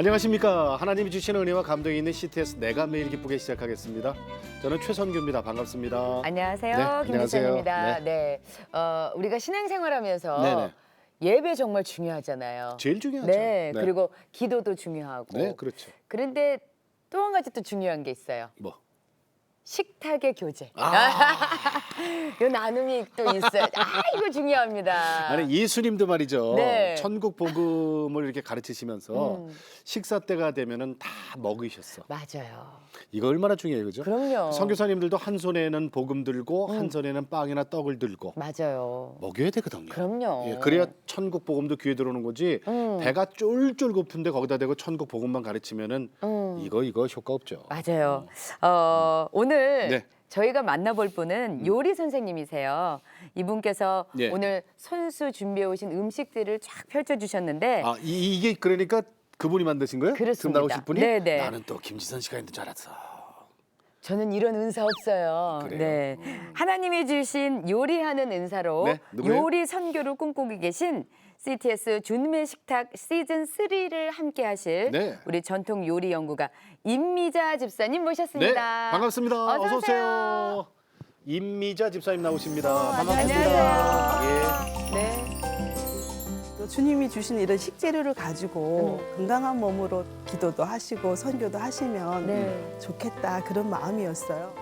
안녕하십니까. 하나님이 주시는 은혜와 감동이 있는 CTS 내가 매일 기쁘게 시작하겠습니다. 저는 최선규입니다. 반갑습니다. 안녕하세요. 네, 안녕하세요. 김미선입니다. 네. 우리가 신앙생활하면서 네네. 예배 정말 중요하잖아요. 제일 중요하죠. 네. 그리고 기도도 중요하고. 네, 그렇죠. 그런데 또 한 가지 또 중요한 게 있어요. 뭐? 식탁의 교제. 아, 이 나눔이 또 있어요. 이거 중요합니다. 아니 예수님도 말이죠. 네. 천국 복음을 이렇게 가르치시면서 음. 식사 때가 되면은 다 먹으셨어. 맞아요. 이거 얼마나 중요해요, 그죠? 그럼요. 선교사님들도 한 손에는 복음 들고 한 손에는 빵이나 떡을 들고 맞아요. 먹여야 되거든요. 그럼요. 예, 그래야 천국 복음도 귀에 들어오는 거지. 배가 쫄쫄 고픈데 거기다 대고 천국 복음만 가르치면은 이거 효과 없죠. 맞아요. 오늘 네. 저희가 만나볼 분은 요리 선생님이세요. 이분께서 네. 오늘 손수 준비해 오신 음식들을 쫙 펼쳐주셨는데 아, 이게 그러니까 그분이 만드신 거예요? 그렇습니다. 지금 나오실 분이? 네네. 나는 또 김지선 씨가 있는 줄 알았어. 저는 이런 은사 없어요. 그래요? 네, 하나님이 주신 요리하는 은사로 네, 누구예요? 요리 선교를 꿈꾸고 계신 CTS 주님의 식탁 시즌 3를 함께하실 네. 우리 전통 요리 연구가 임미자 집사님 모셨습니다. 네, 반갑습니다. 어서 오세요. 임미자 집사님 나오십니다. 반갑습니다. 안녕하세요. 예. 네. 또 주님이 주신 이런 식재료를 가지고 건강한 몸으로 기도도 하시고 선교도 하시면 네. 좋겠다 그런 마음이었어요.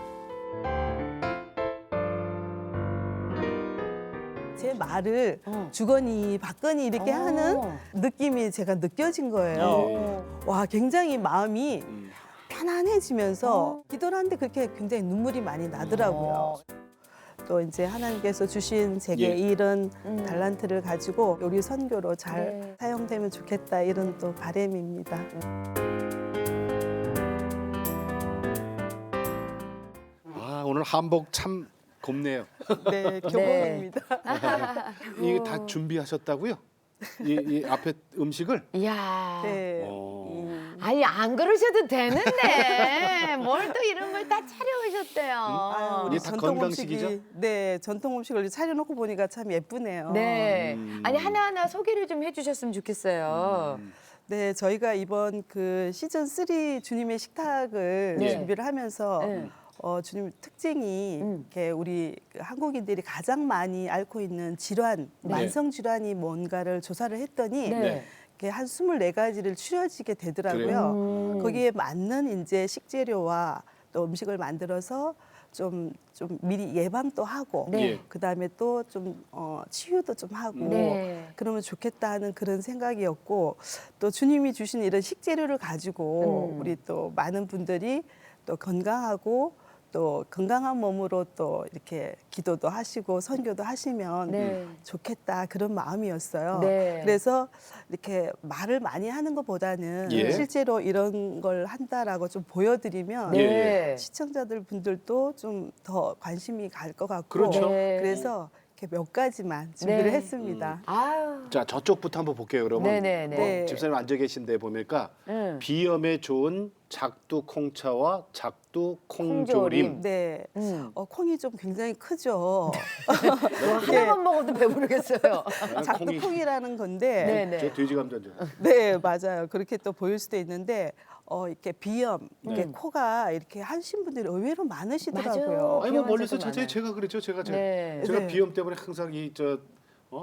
제 말을 주거니 받거니 이렇게 하는 느낌이 제가 느껴진 거예요. 와, 굉장히 마음이 편안해지면서 기도를 하는데 그렇게 굉장히 눈물이 많이 나더라고요. 또 이제 하나님께서 주신 제게 예. 이런 달란트를 가지고 요리 선교로 잘 네. 사용되면 좋겠다 이런 또 바람입니다. 아, 오늘 한복 참 곱네요. 네, 교복입니다. 이게 다 준비하셨다고요? 이 앞에 음식을? 이야. 네. 아니 안 그러셔도 되는데 뭘 또 이런 걸 다 차려오셨대요. 아유, 우리 이게 다 전통 건강식이죠? 음식이 네, 전통 음식을 차려놓고 보니까 참 예쁘네요. 네. 아니 하나하나 소개를 좀 해주셨으면 좋겠어요. 네, 저희가 이번 그 시즌 3 주님의 식탁을 네. 준비를 하면서 네. 주님 특징이 이렇게 우리 그 한국인들이 가장 많이 앓고 있는 질환, 네. 만성 질환이 뭔가를 조사를 했더니 네. 이렇게 한 24가지를 추려지게 되더라고요. 거기에 맞는 이제 식재료와 또 음식을 만들어서 좀 미리 예방도 하고 네. 그다음에 또 좀 치유도 좀 하고 네. 그러면 좋겠다 하는 그런 생각이었고 또 주님이 주신 이런 식재료를 가지고 우리 또 많은 분들이 또 건강하고 또 건강한 몸으로 또 이렇게 기도도 하시고 선교도 하시면 네. 좋겠다 그런 마음이었어요. 네. 그래서 이렇게 말을 많이 하는 것보다는 예. 실제로 이런 걸 한다라고 좀 보여드리면 네. 시청자들 분들도 좀 더 관심이 갈 것 같고 그렇죠. 네. 그래서 이렇게 몇 가지만 준비를 네. 했습니다. 아유. 자, 저쪽부터 한번 볼게요. 그러면 네네네. 네. 집사님 앉아 계신데 보니까 비염에 좋은 작두 콩차와 작두 콩조림. 네, 콩이 좀 굉장히 크죠. 하나만 먹어도 배부르겠어요. 작두콩이라는 건데, 네네. 저 돼지 감자죠. 네, 맞아요. 그렇게 또 보일 수도 있는데, 이렇게 비염, 이렇게 네. 코가 이렇게 하신 분들이 의외로 많으시더라고요. 맞아요. 아니 뭐 비염 멀리서 환자도 많아요. 제가 그랬죠. 제가 네. 제가 네. 비염 때문에 항상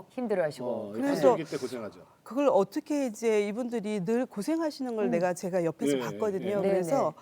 힘들어하시고. 그래서- 그래서 때 고생하죠. 그걸 어떻게 이제 이분들이 늘 고생하시는 걸 제가 옆에서 네, 봤거든요. 네. 그래서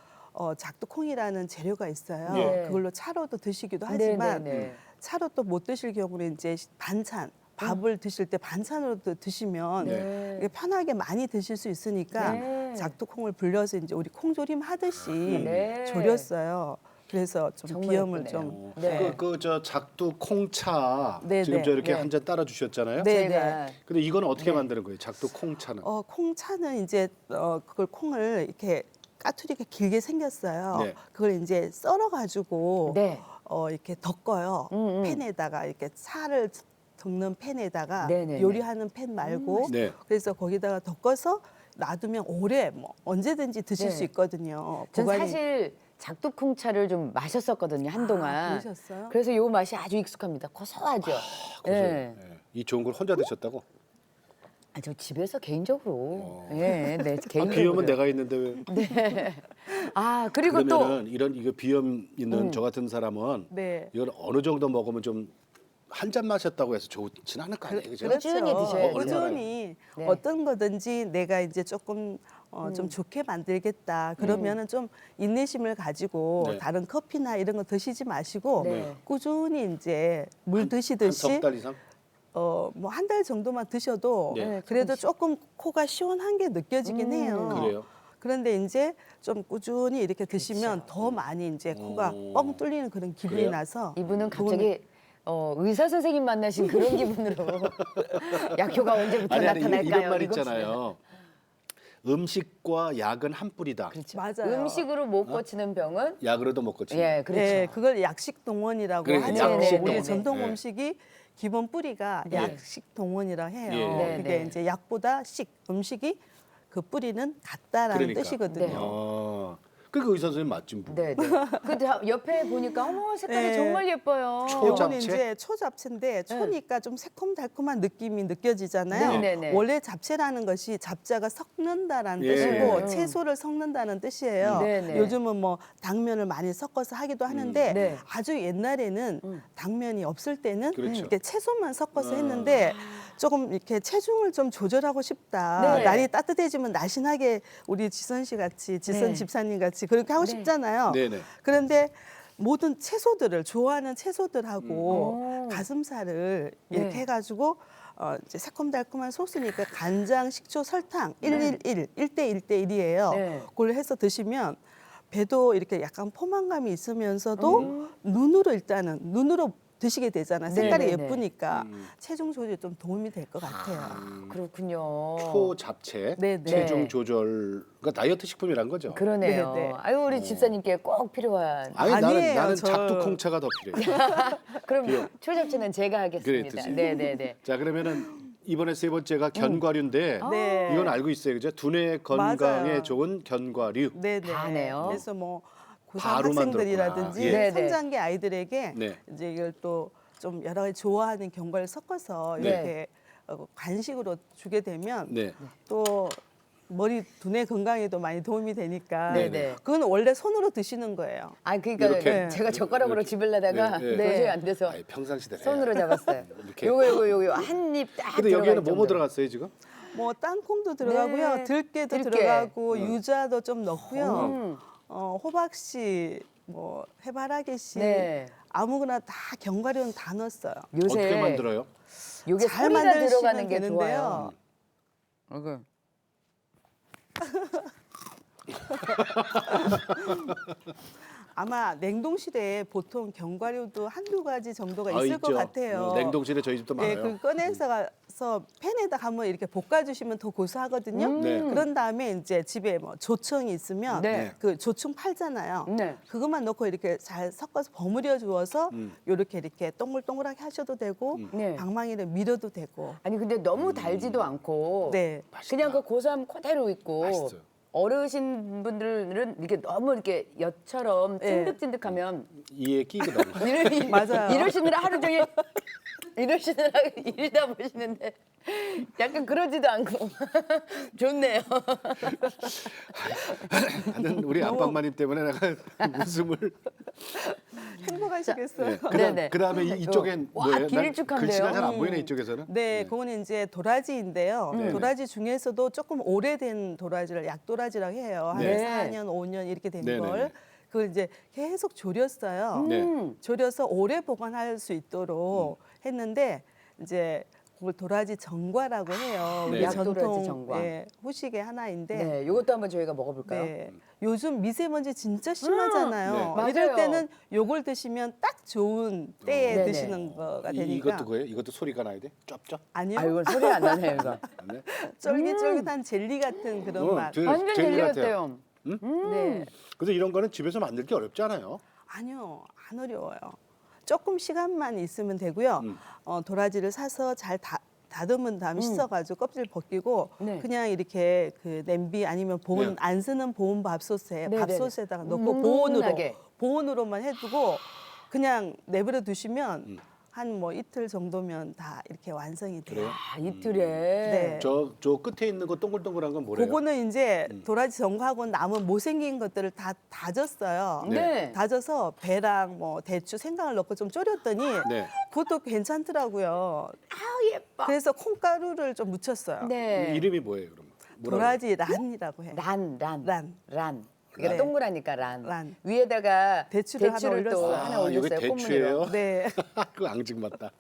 작두콩이라는 재료가 있어요. 네. 그걸로 차로도 드시기도 하지만 네네네. 차로 또 못 드실 경우는 이제 반찬, 밥을 드실 때 반찬으로도 드시면 네. 이게 편하게 많이 드실 수 있으니까 네. 작두콩을 불려서 이제 우리 콩조림 하듯이 네. 졸였어요. 그래서 좀 정말 비염을 예쁘네요. 좀 네. 저 작두 콩차 네, 지금 네. 저 이렇게 네. 한 잔 따라 주셨잖아요. 네, 제가 근데 이건 어떻게 네. 만드는 거예요? 작두 콩차는? 콩차는 이제 그걸 콩을 이렇게 까투리가 길게 생겼어요. 네. 그걸 이제 썰어 가지고 네. 이렇게 덮어요. 팬에다가 이렇게 살을 덮는 팬에다가 네네네. 요리하는 팬 말고 네. 그래서 거기다가 덮어서 놔두면 오래 뭐 언제든지 드실 네. 수 있거든요. 전 보관이- 사실 작두콩차를 좀 마셨었거든요 한동안. 그러셨어요? 그래서 요 맛이 아주 익숙합니다. 고소하죠. 고소해요. 네. 네. 이 좋은 걸 혼자 드셨다고? 아, 저 집에서 개인적으로. 예, 네, 개인적으로. 비염은 내가 있는데 왜? 아, 그리고 또 그러면은 이거 비염 있는 저 같은 사람은 네. 이걸 어느 정도 먹으면 좀 한 잔 마셨다고 해서 좋진 않을 거 아니에요, 그죠? 꾸준히 드셔야죠. 꾸준히 네. 어떤 거든지 내가 이제 조금 좀 좋게 만들겠다. 그러면은 좀 인내심을 가지고 네. 다른 커피나 이런 거 드시지 마시고 네. 꾸준히 이제 물 드시듯이 한 석 달 이상? 뭐 한 달 정도만 드셔도 네. 그래도 조금 코가 시원한 게 느껴지긴 해요. 그래요? 그런데 이제 좀 꾸준히 이렇게 드시면 더 많이 이제 코가 뻥 뚫리는 그런 기분이 그래요? 나서 이분은 갑자기 의사 선생님 만나신 그런 기분으로 약효가 언제부터 아니, 나타날까요? 이런 말 이거 있잖아요. 음식과 약은 한 뿌리다. 그렇죠. 맞아요. 음식으로 못 고치는 병은 약으로도 못 고친다. 예, 그렇죠. 네, 그걸 약식 동원이라고 그래, 하죠. 약식 우리 동원. 전통 네. 음식이 기본 뿌리가 네. 약식 동원이라 해요. 예. 네, 그게 네. 이제 약보다 식, 음식이 그 뿌리는 같다라는 그러니까. 뜻이거든요. 네. 그러니까 의사 선생님 맞지 뭐. 네, 네. 그 옆에 보니까 어머 색깔이 네. 정말 예뻐요. 이거는 잡채? 이제 초잡채인데 초니까 좀 새콤달콤한 느낌이 느껴지잖아요. 네, 네, 네. 원래 잡채라는 것이 잡자가 섞는다라는 예. 뜻이고 채소를 섞는다는 뜻이에요. 네, 네. 요즘은 뭐 당면을 많이 섞어서 하기도 하는데 네. 아주 옛날에는 당면이 없을 때는 그렇죠. 이렇게 채소만 섞어서 했는데 조금 이렇게 체중을 좀 조절하고 싶다. 네. 날이 따뜻해지면 날씬하게 우리 지선 씨 같이 지선 네. 집사님 같이 그렇게 하고 네. 싶잖아요. 네네. 그런데 모든 채소들을 좋아하는 채소들하고 오. 가슴살을 이렇게 네. 해가지고 이제 새콤달콤한 소스니까 간장, 식초, 설탕 111, 1대 1대 1이에요. 네. 그걸 해서 드시면 배도 이렇게 약간 포만감이 있으면서도 눈으로 일단은 눈으로 드시게 되잖아요. 색깔이 네, 네, 네. 예쁘니까 체중 조절에 좀 도움이 될 것 같아요. 그렇군요. 초잡채, 네, 네. 체중 조절, 그러니까 다이어트 식품이란 거죠. 그러네요. 네, 네. 아유 우리 집사님께 꼭 필요한. 아니 아니에요, 나는 저- 작두콩차가 더 필요해. 그럼 비용. 초잡채는 제가 하겠습니다. 그래, 드세요. 네네네. 자 그러면은 이번에 세 번째가 견과류인데 네. 이건 알고 있어요, 그죠? 두뇌 건강에 맞아요. 좋은 견과류. 네네. 다 하네요. 그래서 뭐 고3 바로 학생들이라든지 만들었구나. 예. 네네. 성장기 아이들에게 네. 이제 이걸 또 좀 여러 가지 좋아하는 견과를 섞어서 네. 이렇게 간식으로 주게 되면 네. 또 머리 두뇌 건강에도 많이 도움이 되니까 네네. 그건 원래 손으로 드시는 거예요. 아 그러니까 이렇게? 제가 젓가락으로 집으려다가 네, 네. 도저히 안 돼서 아이, 평상시대로 손으로 잡았어요. 이렇게. 요거 한 입 딱. 근데 여기에는 뭐뭐 들어갔어요 지금? 뭐 땅콩도 들어가고요, 네. 들깨도 들깨. 들어가고 유자도 좀 넣고요, 음. 호박씨, 뭐 해바라기씨, 네. 아무거나 다 견과류는 다 넣었어요. 요새 어떻게 만들어요? 요게 잘 소리가 만드시면 들어가는 게 되는데요. 좋아요. 아마 냉동실에 보통 견과류도 한두 가지 정도가 있을 것 있죠. 같아요. 냉동실에 저희 집도 네, 많아요. 그 꺼내서 가서 팬에다 한번 이렇게 볶아주시면 더 고소하거든요. 네. 그런 다음에 이제 집에 뭐 조청이 있으면 네. 그 조청 팔잖아요. 네. 그것만 넣고 이렇게 잘 섞어서 버무려 주어서 요렇게 이렇게 동글동글하게 하셔도 되고 네. 방망이를 밀어도 되고. 아니 근데 너무 달지도 않고 네. 그냥 그 고소함 그대로 있고 맛있어요. 어르신 분들은 이렇게 너무 이렇게 엿처럼 네. 찐득찐득하면 이에 끼거든요. 맞아요. 이러시느라 하루 종일 이러시느라 일다 보시는데 약간 그러지도 않고 좋네요. 나는 우리 안방마님 때문에 내가 웃음을. 행복하시겠어요. 네. 네네. 그다음에 이쪽엔 와, 뭐예요? 난 길쭉한데요? 글씨가 잘 안 보이네 이쪽에서는. 네, 그거는 이제 도라지인데요. 네. 도라지 중에서도 조금 오래된 도라지를 약도라지라고 해요. 한 네. 4년, 5년 이렇게 된 네, 네, 걸. 네. 그걸 이제 계속 졸였어요. 네. 졸여서 오래 보관할 수 있도록 했는데 이제 그걸 도라지 정과라고 해요. 네. 우리 약도라지 전통 정과. 후식의 하나인데 네, 이것도 한번 저희가 먹어볼까요? 네. 요즘 미세먼지 진짜 심하잖아요. 네. 이럴 맞아요. 때는 요걸 드시면 딱 좋은 때에 네네. 드시는 거가 되니까. 이것도 그예요? 이것도 소리가 나야 돼? 쩝쩝? 아니요. 아 이건 소리 안 나네요 이거. 네. 쫄깃쫄깃한 젤리 같은 그런 맛. 완전 젤리 같아요. 네. 그래서 이런 거는 집에서 만들기 어렵지 않아요? 아니요, 안 어려워요. 조금 시간만 있으면 되고요. 도라지를 사서 잘 다듬은 다음 씻어가지고 껍질 벗기고 네. 그냥 이렇게 그 냄비 아니면 보온 네. 안 쓰는 보온 밥솥에 네네네. 밥솥에다가 넣고 뭉뭉하게. 보온으로만 해두고 그냥 내버려 두시면 한 뭐 이틀 정도면 다 이렇게 완성이 돼요. 그래요? 아, 이틀에. 네. 저 끝에 있는 거 동글동글한 건 뭐래요? 그거는 이제 도라지 전구하고 남은 못생긴 것들을 다 다졌어요. 네. 다져서 배랑 뭐 대추, 생강을 넣고 좀 졸였더니 네. 그것도 괜찮더라고요. 아우 예뻐. 그래서 콩가루를 좀 묻혔어요. 네. 이름이 뭐예요, 그러면? 뭐라고 도라지 란이라고 해요. 란. 이게 네. 동그라니까 란. 란. 위에다가 대추를 하나 또 올렸어요. 하나 아, 올렸어요. 여기 대추예요? 꽃무늬로. 네. 그거 앙증맞다.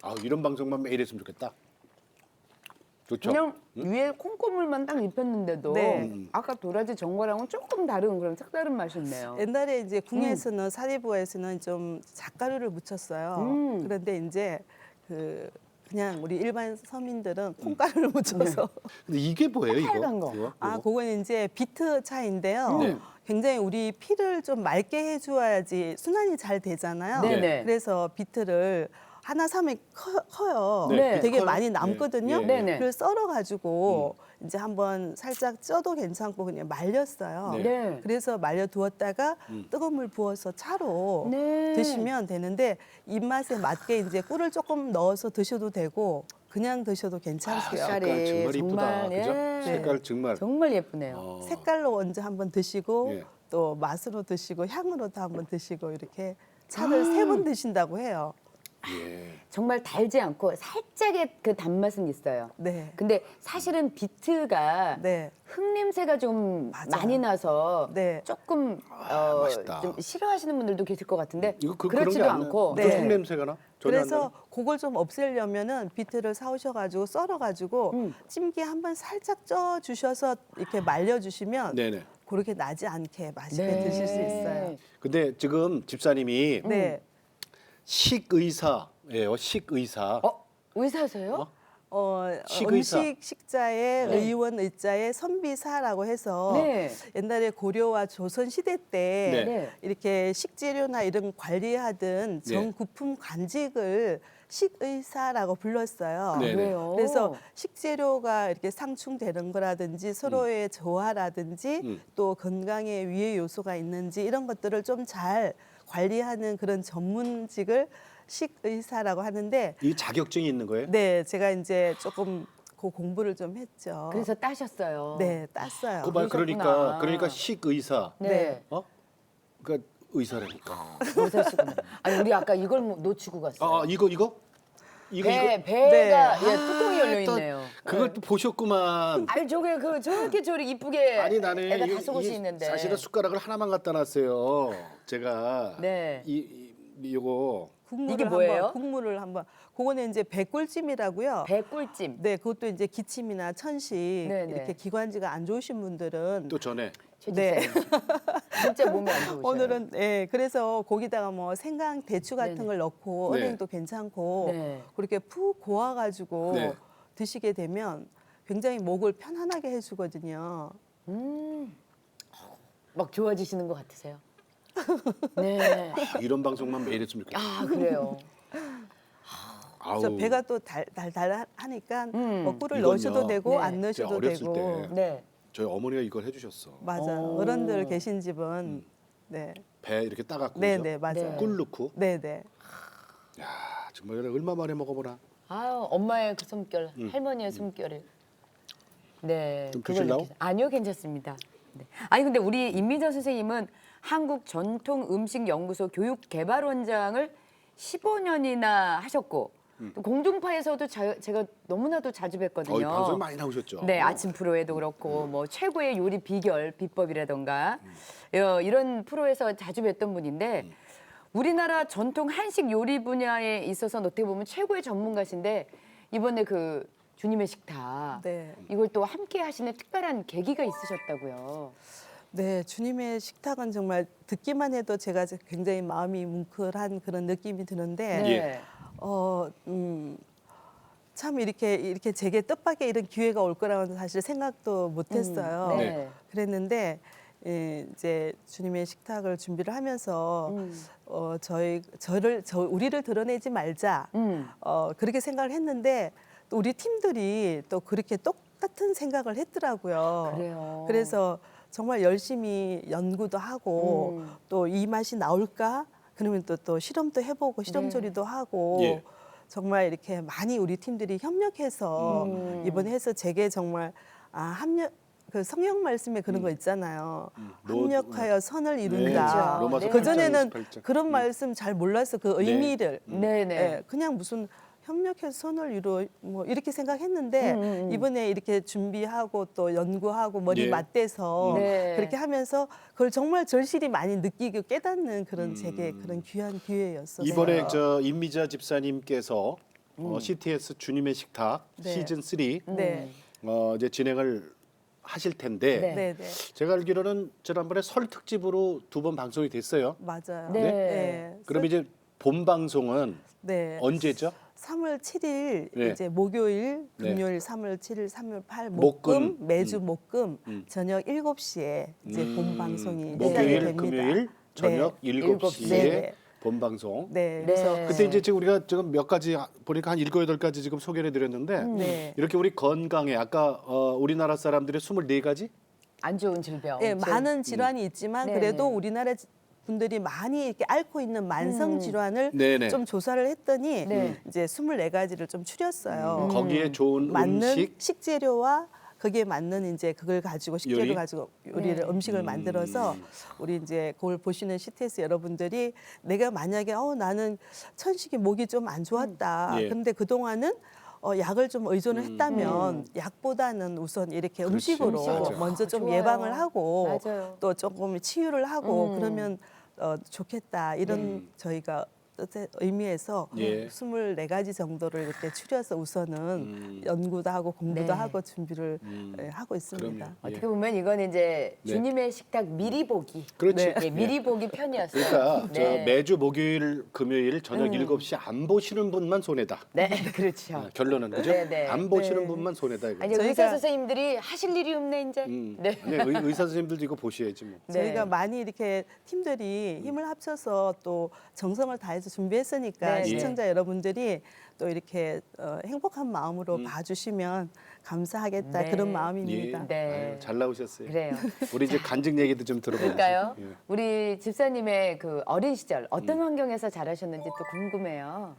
아, 이런 방송만 매일 했으면 좋겠다. 좋죠? 그냥 위에 콩고물만 딱 입혔는데도 네. 아까 도라지 전과랑은 조금 다른 그런 색다른 맛이 있네요. 옛날에 이제 궁예에서는 사리부에서는 좀 잣가루를 묻혔어요. 그런데 이제 그냥 우리 일반 서민들은 콩가루를 묻혀서 근데 이게 뭐예요, 이거? 빨간 거. 이거? 아, 이거? 그건 이제 비트 차인데요. 네. 굉장히 우리 피를 좀 맑게 해줘야지 순환이 잘 되잖아요. 네네. 그래서 비트를 하나 사면 커요. 네, 되게 커요? 많이 남거든요. 네, 네. 네네. 그걸 썰어가지고 이제 한번 살짝 쪄도 괜찮고 그냥 말렸어요. 네. 네. 그래서 말려 두었다가 뜨거운 물 부어서 차로 네. 드시면 되는데 입맛에 맞게 이제 꿀을 조금 넣어서 드셔도 되고 그냥 드셔도 괜찮고요. 색깔이 색깔 정말 이쁘다. 정말, 그죠? 예. 색깔 정말. 정말 예쁘네요. 어. 색깔로 먼저 한번 드시고 예. 또 맛으로 드시고 향으로도 한번 드시고 이렇게 차를 세 번 드신다고 해요. 예. 정말 달지 않고 살짝의 그 단맛은 있어요. 네. 근데 사실은 비트가 네. 흙냄새가 좀 맞아요. 많이 나서 네. 조금 맛있다. 좀 싫어하시는 분들도 계실 것 같은데 이거 그렇지도 그런 게 안 않고 나요? 네. 속 냄새가 나? 전혀 안 그래서 나요? 그걸 좀 없애려면은 비트를 사오셔가지고 썰어가지고 찜기에 한번 살짝 쪄 주셔서 이렇게 말려 주시면 네네. 그렇게 나지 않게 맛있게 네. 드실 수 있어요. 근데 지금 집사님이 네. 식의사예요. 식의사. 의사세요? 식의사. 음식 식자에 의원 의자에 선비사라고 해서 네. 옛날에 고려와 조선 시대 때 네. 네. 이렇게 식재료나 이런 관리하던 네. 정부품 관직을 식의사라고 불렀어요. 네. 그래요. 그래서 식재료가 이렇게 상충되는 거라든지 서로의 조화라든지 또 건강에 위해 요소가 있는지 이런 것들을 좀 잘 관리하는 그런 전문직을 식의사라고 하는데 이 자격증이 있는 거예요? 네, 제가 이제 조금 그 공부를 좀 했죠. 그래서 따셨어요. 네, 땄어요. 그말 그러셨구나. 그러니까 식의사. 네. 어? 그러니까 의사라니까. 의사시구나. 아니 우리 아까 이걸 놓치고 갔어요. 아, 이거? 배가 네. 예, 뚜껑이 열려 있네요. 그걸 또 보셨구만. 아니 저게 저렇게 이쁘게 아니 나는 애가 이- 다섯이 이 있는데 사실은 숟가락을 하나만 갖다 놨어요. 제가 네. 요거 이게 뭐예요? 국물을 한번 그거는 이제 배꿀찜이라고요. 배꿀찜. 네, 그것도 이제 기침이나 천식 네네. 이렇게 기관지가 안 좋으신 분들은 또 전에 네. 진짜 몸에 안 좋으셔요. 오늘은 네, 그래서 거기다가 뭐 생강, 대추 같은 네네. 걸 넣고 네. 은행도 괜찮고 네. 그렇게 푹 고아가지고 네. 드시게 되면 굉장히 목을 편안하게 해주거든요. 막 좋아지시는 것 같으세요? 네. 이런 방송만 매일 했으면 좋겠다. 아 그래요. 그래서 아우. 배가 또 달달하니까 뭐 꿀을 이건요. 넣으셔도 되고 네. 안 넣으셔도 제가 어렸을 되고 때 네. 저희 어머니가 이걸 해주셨어. 맞아요. 어른들 계신 집은 네, 배 이렇게 따갖고 네, 그죠? 네, 맞아요. 네. 꿀 넣고. 네, 네. 야 정말 얼마 만에 먹어보나. 아유 엄마의 그 숨결, 할머니의 숨결을. 네. 좀 그걸 드실라고? 아니요, 괜찮습니다. 네. 아니 근데 우리 임미자 선생님은 한국 전통 음식 연구소 교육 개발원장을 15년이나 하셨고 또 공중파에서도 제가 너무나도 자주 뵀거든요. 방송 많이 나오셨죠. 네, 아침 프로에도 그렇고 뭐 최고의 요리 비법이라던가 이런 프로에서 자주 뵀던 분인데 우리나라 전통 한식 요리 분야에 있어서는 어떻게 보면 최고의 전문가신데 이번에 그 주님의 식탁 네. 이걸 또 함께 하시는 특별한 계기가 있으셨다고요. 네, 주님의 식탁은 정말 듣기만 해도 제가 굉장히 마음이 뭉클한 그런 느낌이 드는데, 예. 참 이렇게 제게 뜻밖의 이런 기회가 올 거라고는 사실 생각도 못했어요. 네. 그랬는데 이제 주님의 식탁을 준비를 하면서 우리를 드러내지 말자 그렇게 생각을 했는데 또 우리 팀들이 또 그렇게 똑같은 생각을 했더라고요. 그래요. 그래서 정말 열심히 연구도 하고 또 이 맛이 나올까 그러면 또 실험도 해보고 실험조리도 하고 예. 정말 이렇게 많이 우리 팀들이 협력해서 이번에 해서 제게 정말 합력 그 성경 말씀에 그런 거 있잖아요. 합력하여 선을 이룬다. 네. 로마서 그 전에는 8장. 그런 말씀 잘 몰라서 그 의미를 네네. 예, 그냥 무슨 협력해서 선을 이루어 뭐 이렇게 생각했는데 이번에 이렇게 준비하고 또 연구하고 머리 예. 맞대서 네. 그렇게 하면서 그걸 정말 절실히 많이 느끼고 깨닫는 그런 제게 그런 귀한 기회였었어요. 이번에 저 임미자 집사님께서 CTS 주님의 식탁 네. 시즌 3 네. 이제 진행을 하실 텐데 네. 네, 네. 제가 알기로는 지난번에 설 특집으로 2번 방송이 됐어요. 맞아요. 네. 그럼 이제 본 방송은 네. 언제죠? 3월 7일 네. 이제 목요일, 네. 금요일 3월 7일, 3월 8일 목금. 목금 매주 목금 저녁 7시에 이제 본 방송이 시작이 목요일, 됩니다. 금요일 저녁 네. 7시에 네. 본 방송. 네. 네. 그래서 그때 이제 지금 우리가 지금 몇 가지 보니까 한 7, 8가지 지금 소개를 해드렸는데 네. 이렇게 우리 건강에 아까 우리나라 사람들의 24가지 안 좋은 질병. 예, 많은 질환이 있지만 네, 그래도 네. 우리나라 분들이 많이 이렇게 앓고 있는 만성 질환을 네네. 좀 조사를 했더니 네. 이제 24가지를 좀 추렸어요. 거기에 좋은 맞는 음식 식재료와 거기에 맞는 이제 그걸 가지고 식재료 요리? 가지고 요리를 네. 음식을 만들어서 우리 이제 그걸 보시는 CTS 여러분들이 내가 만약에 나는 천식이 목이 좀 안 좋았다. 예. 근데 그 동안은 약을 좀 의존을 했다면 약보다는 우선 이렇게 음식으로 맞아. 먼저 좀 좋아요. 예방을 하고 맞아요. 또 조금 치유를 하고 그러면 좋겠다 이런 저희가 뜻의 의미에서 예. 24가지 정도를 이렇게 추려서 우선은 연구도 하고 공부도 네. 하고 준비를 하고 있습니다. 그럼요. 예. 어떻게 보면 이건 이제 네. 주님의 식탁 미리 보기. 그렇지. 예, 미리 보기 편이었어요. 그러니까 저 네. 매주 목요일, 금요일 저녁 7시 안 보시는 분만 손해다. 네, 그렇죠. 결론은 그죠? 네, 네. 안 보시는 네. 분만 손해다 이거. 아니, 의사 선생님들이 하실 일이 없네 이제. 네. 아니, 의사 선생님들도 이거 보셔야지 뭐. 네. 저희가 많이 이렇게 팀들이 힘을 합쳐서 또 정성을 다해서 준비했으니까 네, 시청자 여러분들이 또 이렇게 행복한 마음으로 봐주시면 감사하겠다 네. 그런 예. 마음입니다. 네. 아유, 잘 나오셨어요. 그래요. 우리 이제 간증 얘기도 좀 들어봐야죠. 그럴까요? 예. 우리 집사님의 그 어린 시절 어떤 환경에서 자라셨는지 또 궁금해요.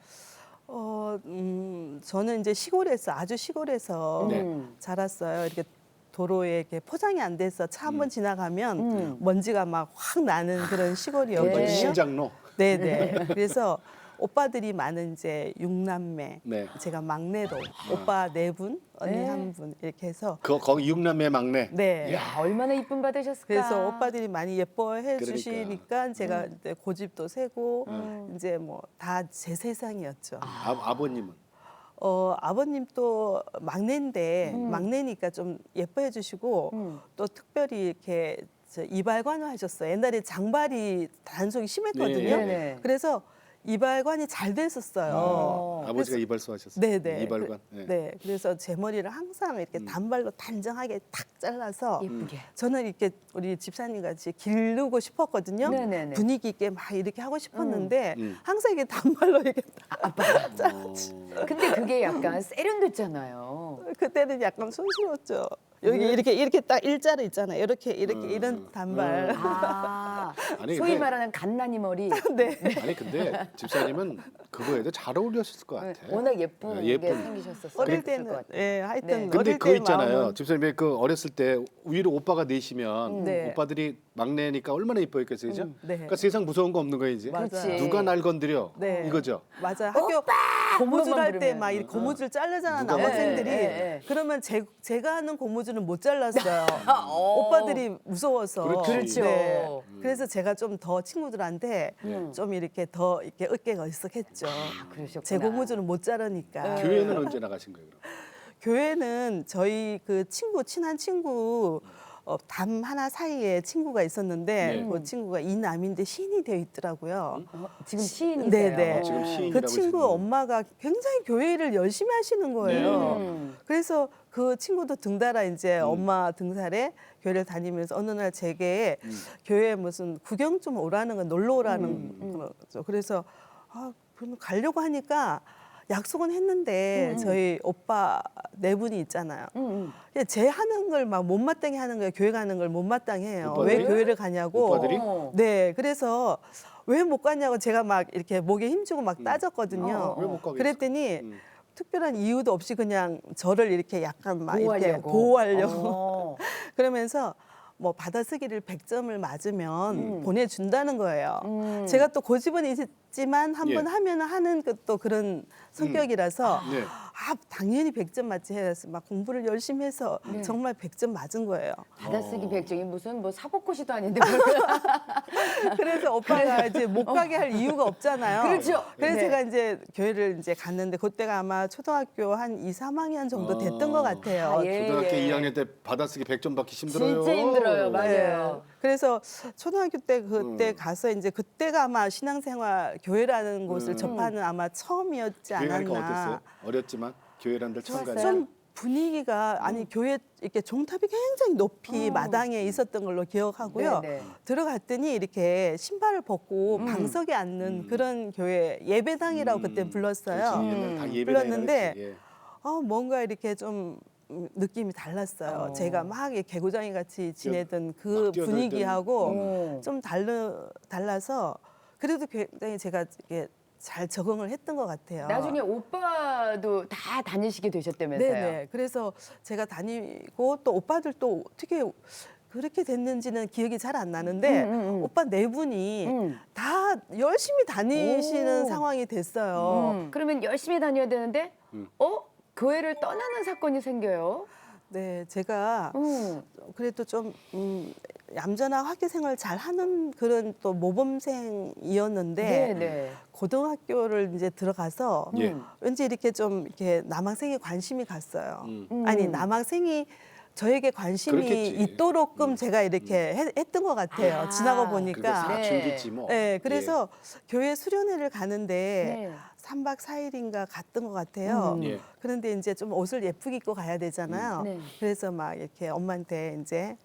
저는 이제 시골에서 아주 시골에서 네. 자랐어요. 이렇게 도로에 이렇게 포장이 안 돼서 차 한 번 지나가면 먼지가 막 확 나는 그런 시골이었거든요. 네. 신장로. 네네. 그래서 오빠들이 많은 이제 6남매, 네. 제가 막내로 오빠 4분, 언니 네. 1분 이렇게 해서 거기 육남매 막내. 네. 야, 얼마나 이쁨 받으셨을까. 그래서 오빠들이 많이 예뻐해 그러니까. 주시니까 제가 이제 고집도 세고 이제 뭐 다 제 세상이었죠. 아버님은 아버님도 막내인데 막내니까 좀 예뻐해 주시고 또 특별히 이렇게 이발관을 하셨어요. 옛날에 장발이 단속이 심했거든요. 네, 네. 그래서 이발관이 잘 됐었어요. 아버지가 이발소 하셨어요. 네네. 이발관. 네. 그래서 제 머리를 항상 이렇게 단발로 단정하게 탁 잘라서 예쁘게. 저는 이렇게 우리 집사님 같이 기르고 싶었거든요. 네네네. 분위기 있게 막 이렇게 하고 싶었는데 항상 이게 단발로 이렇게 근데 그게 약간 세련됐잖아요. 그때는 약간 촌스러웠죠. 여기 이렇게 딱 일자로 있잖아요. 이렇게 이런 단발. 아, 아니, 소위 근데- 말하는 갓난이 머리. 네. 아니 근데 집사님은 그거에도 잘 어울렸을 것 같아. 워낙 예쁜 네, 예쁜. 게 생기셨었어요. 어릴 그랬을 것 때는 같아요. 예, 하여튼 네. 근데 어릴 그거 때 있잖아요. 마음은 집사님이 그 어렸을 때 위로 오빠가 넷이면 네. 오빠들이 막내니까 얼마나 이뻐했겠어요, 그죠? 네. 그러니까 세상 무서운 거 없는 거예요 이제. 맞아요. 누가 날 건드려? 네. 이거죠. 맞아요. 학교 고무줄 할 때 막 이 고무줄 자르잖아 누가 남학생들이. 네, 네, 네. 그러면 제가 하는 고무줄은 못 잘랐어요. 오빠들이 무서워서. 그렇지. 그렇죠. 그래서 제가 좀 더 친구들한테 좀 이렇게 더 이렇게 어깨가 으쓱했죠. 그러셨구나. 제 고무줄은 못 자르니까. 교회는 언제 나가신 거예요, 그럼? 교회는 저희 그 친한 친구 담 하나 사이에 친구가 있었는데 네. 그 친구가 이남인데 시인이 되어 있더라고요. 지금 시인이세요. 네네. 지금 시인이라고 그 친구 하시는구나. 엄마가 굉장히 교회를 열심히 하시는 거예요. 네. 그래서 그 친구도 등달아 이제 엄마 등살에 교회를 다니면서 어느 날 제게 교회 무슨 구경 좀 오라는 거 놀러 오라는 거죠. 그래서 그럼 가려고 하니까 약속은 했는데 저희 오빠 4분이 있잖아요. 제 하는 걸 막 못마땅해 하는 거예요. 교회 가는 걸 못마땅해 해요. 왜 오빠들이? 교회를 가냐고. 오빠들이? 어. 네, 그래서 왜 못 갔냐고 제가 막 이렇게 목에 힘주고 막 따졌거든요. 왜 못 가겠어? 그랬더니 특별한 이유도 없이 그냥 저를 이렇게 약간 막 이렇게 보호하려고. 보호하려고 그러면서 뭐 받아쓰기를 100점을 맞으면 보내준다는 거예요. 제가 또 고집은 있지만 한 번 예. 하면 하는 또 그런 성격이라서 네. 당연히 100점 맞지 해서 막 공부를 열심히 해서 정말 100점 맞은 거예요. 받아쓰기 100점이 무슨 뭐 사법고시도 아닌데. 그래서 오빠가 이제 못 가게 할 이유가 없잖아요. 그렇죠. 그래서 네. 제가 이제 교회를 이제 갔는데 그때가 아마 초등학교 한 2, 3학년 정도 됐던 것 같아요. 아, 예. 고등학교 2학년 때 받아쓰기 100점 받기 힘들어요. 진짜 힘들어요. 맞아요. 네. 그래서 초등학교 때 그때 가서 이제 그때가 아마 신앙생활 교회라는 곳을 접하는 아마 처음이었지 교회 가니까 않았나. 어땠어요? 어렸지만 교회라는 데 처음 좋았어요? 가니까. 좀 분위기가 아니 교회 이렇게 종탑이 굉장히 높이 마당에 있었던 걸로 기억하고요. 네, 네. 들어갔더니 이렇게 신발을 벗고 방석에 앉는 그런 교회 예배당이라고 그때 불렀어요. 그렇지, 옛날에 다 예배당이라 불렀는데 그랬지. 예. 뭔가 이렇게 좀 느낌이 달랐어요. 제가 막 이렇게 개구장이 같이 지내던 그 막 뛰어다니던, 분위기하고 좀 달라서 그래도 굉장히 제가 이렇게 잘 적응을 했던 것 같아요. 나중에 오빠도 다 다니시게 되셨다면서요. 네네. 그래서 제가 다니고 또 오빠들 또 어떻게 그렇게 됐는지는 기억이 잘 안 나는데 오빠 네 분이 다 열심히 다니시는 오. 상황이 됐어요. 그러면 열심히 다녀야 되는데 교회를 떠나는 사건이 생겨요. 네, 제가 음. 그래도 좀 얌전한 학교 생활 잘 하는 그런 또 모범생이었는데 네, 네. 고등학교를 이제 들어가서 예. 왠지 이렇게 좀 이렇게 남학생에 관심이 갔어요. 아니 남학생이 저에게 관심이 그렇겠지. 있도록끔 제가 이렇게 했던 것 같아요. 아, 지나고 그게 보니까. 네. 사춘기지 뭐. 네, 그래서 교회 수련회를 가는데 네. 3박 4일인가 갔던 것 같아요. 예. 그런데 이제 좀 옷을 예쁘게 입고 가야 되잖아요. 네. 그래서 막 이렇게 엄마한테 이제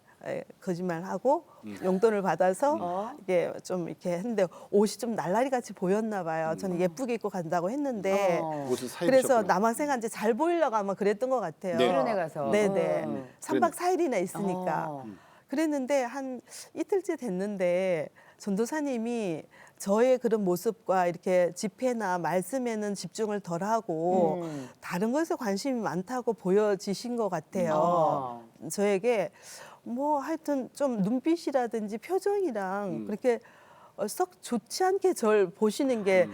거짓말하고 용돈을 받아서 이게 좀 이렇게 했는데 옷이 좀 날라리 같이 보였나 봐요. 저는 예쁘게 입고 간다고 했는데 옷을 사입으셨구나. 그래서 남학생한테 잘 보이려고 아마 그랬던 것 같아요. 네. 수련회 가서. 네네. 음. 3박 4일이나 있으니까. 어. 그랬는데 한 이틀째 됐는데 전도사님이 저의 그런 모습과 이렇게 집회나 말씀에는 집중을 덜 하고 다른 것에 관심이 많다고 보여지신 것 같아요. 저에게 뭐 하여튼 좀 눈빛이라든지 표정이랑 그렇게 썩 좋지 않게 절 보시는 게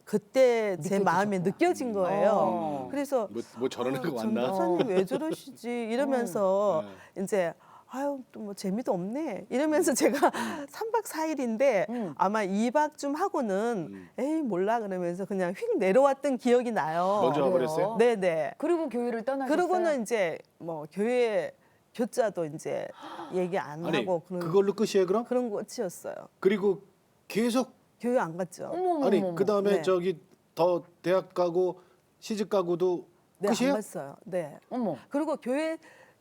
그때 제 마음에 느껴진 거예요. 그래서 뭐 저런 애가 왔나? 전도사님 왜 저러시지 이러면서 이제 아유 또 뭐 재미도 없네 이러면서 제가 3박 4일인데 아마 2박쯤 하고는 에이 몰라 그러면서 그냥 휙 내려왔던 기억이 나요. 먼저 와버렸어요? 네네. 그리고 교회를 떠나셨어요. 그러고는 이제 뭐 교회 교자도 이제 얘기 안 아니 하고 그걸로 끝이에요 그럼? 그런 거치였어요. 그리고 계속 교회 안 갔죠. 아니 그 다음에 네. 저기 더 대학 가고 시집 가고도 네, 안 끝이에요? 갔어요. 네. 어머. 그리고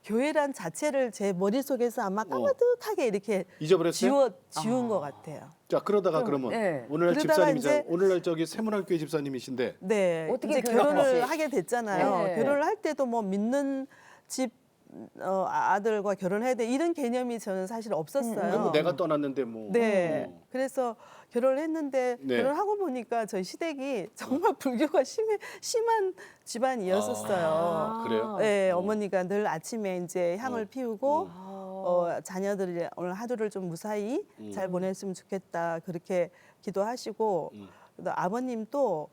교회란 자체를 제 머릿속에서 아마 까마득하게 이렇게 잊어버렸어요? 지운 것 같아요. 자 그러다가 그러면 네. 오늘날 그러다가 집사님이자 이제- 오늘날 저기 세문학교회 집사님이신데 네. 어떻게 이제 교회를 결혼을 다시- 하게 됐잖아요. 네. 결혼을 할 때도 뭐 믿는 집 아들과 결혼해야 돼 이런 개념이 저는 사실 없었어요. 뭐 내가 떠났는데 뭐 네. 그래서 결혼을 했는데 네. 결혼하고 보니까 저희 시댁이 정말 불교가 심한 집안이었었어요. 그래요? 네, 어머니가 늘 아침에 이제 향을 피우고 자녀들이 오늘 하루를 좀 무사히 잘 보냈으면 좋겠다 그렇게 기도하시고 또 아버님도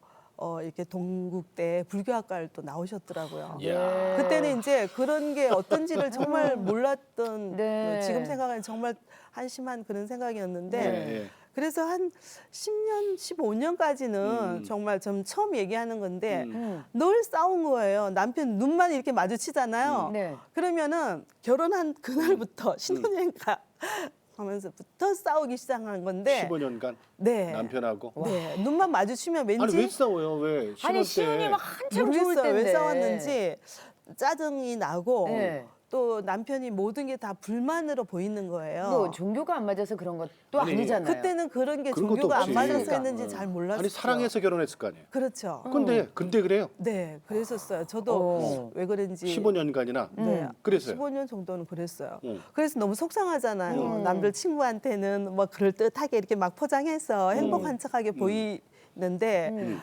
이렇게 동국대 불교학과를 또 나오셨더라고요. 이야. 그때는 이제 그런 게 어떤지를 정말 몰랐던 네. 지금 생각하면 정말 한심한 그런 생각이었는데 네. 그래서 한 10년, 15년까지는 정말 좀 처음 얘기하는 건데 늘 싸운 거예요. 남편 눈만 이렇게 마주치잖아요. 네. 그러면은 결혼한 그날부터 신혼여행 가면서부터 싸우기 시작한 건데 15년간 네. 남편하고 네. 눈만 마주치면 왠지 아니 왜 싸워요? 왜 신혼 아니 때 신혼이 막 한참 좋을 모르겠어요. 때인데. 왜 싸웠는지 짜증이 나고 네. 또 남편이 모든 게 다 불만으로 보이는 거예요. 뭐 종교가 안 맞아서 그런 것도 아니, 아니잖아요. 그때는 그런 게 그런 것도 종교가 안 없지. 맞아서 그러니까. 했는지 잘 몰랐어요. 아니 사랑해서 결혼했을 거 아니에요. 그렇죠. 근데 그래요. 네, 그랬었어요. 저도 어. 왜 그런지 15년간이나 네, 그랬어요. 15년 정도는 그랬어요. 응. 그래서 너무 속상하잖아요. 남들 친구한테는 뭐 그럴듯하게 이렇게 막 포장해서 행복한 척하게 보이는데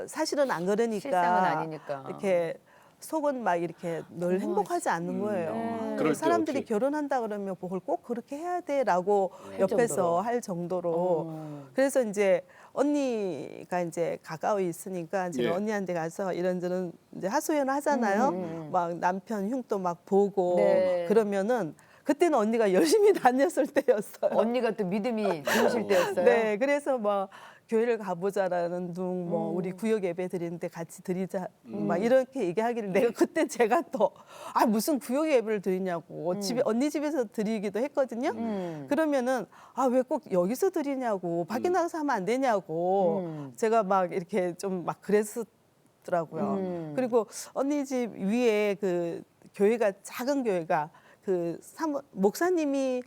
사실은 안 그러니까 실상은 아니니까. 이렇게 속은 막 이렇게 늘 행복하지 않는 거예요. 그럴 때 사람들이 어떻게? 결혼한다 그러면 그걸 꼭 그렇게 해야 돼라고 옆에서 정도로. 할 정도로 그래서 이제 언니가 이제 가까이 있으니까 제가 예. 언니한테 가서 이런저런 이제 하소연을 하잖아요. 막 남편 흉도 막 보고 네. 그러면은 그때는 언니가 열심히 다녔을 때였어요. 언니가 또 믿음이 좋으실 때였어요. 네, 그래서 뭐 교회를 가보자라는 둥, 뭐 우리 구역 예배 드리는데 같이 드리자, 막 이렇게 얘기하기를 내가 그때 제가 또 아 무슨 구역 예배를 드리냐고 집에 언니 집에서 드리기도 했거든요. 그러면은 아 왜 꼭 여기서 드리냐고 밖에 나가서 하면 안 되냐고 제가 막 이렇게 좀 막 그랬었더라고요. 그리고 언니 집 위에 그 교회가 작은 교회가 그 목사님이